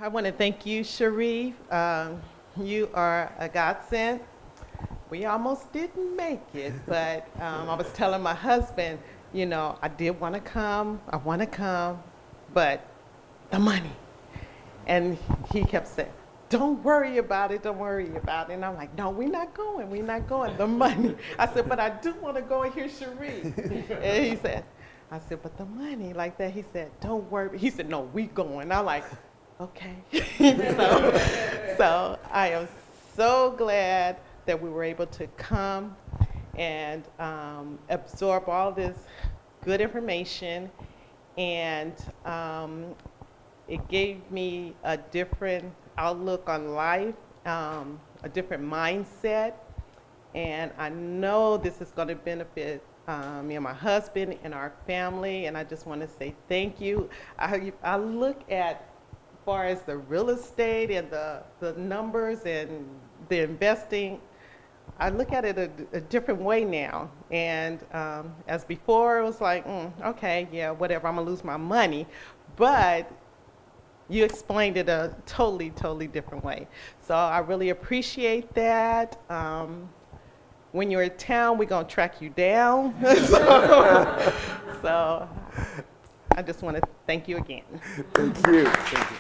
I want to thank you, Cherif. You are a godsend. We almost didn't make it, but I was telling my husband, you know, I did want to come, I want to come, but the money. And he kept saying, don't worry about it, don't worry about it. And I'm like, no, we're not going, the money. I said, but I do want to go and hear Cherif. And he said, I said, but the money like that. He said, don't worry. He said, no, we going. I'm like, okay. so I am so glad that we were able to come and absorb all this good information. And it gave me a different outlook on life, a different mindset. And I know this is going to benefit me and my husband and our family. And I just want to say thank you. I look at, as far as the real estate and the numbers and the investing, I look at it a different way now. And as before, it was like, okay, yeah, whatever, I'm gonna lose my money. But you explained it a totally different way. So I really appreciate that. When you're in town, we're gonna track you down. So I just wanna thank you again. Thank you. Thank you.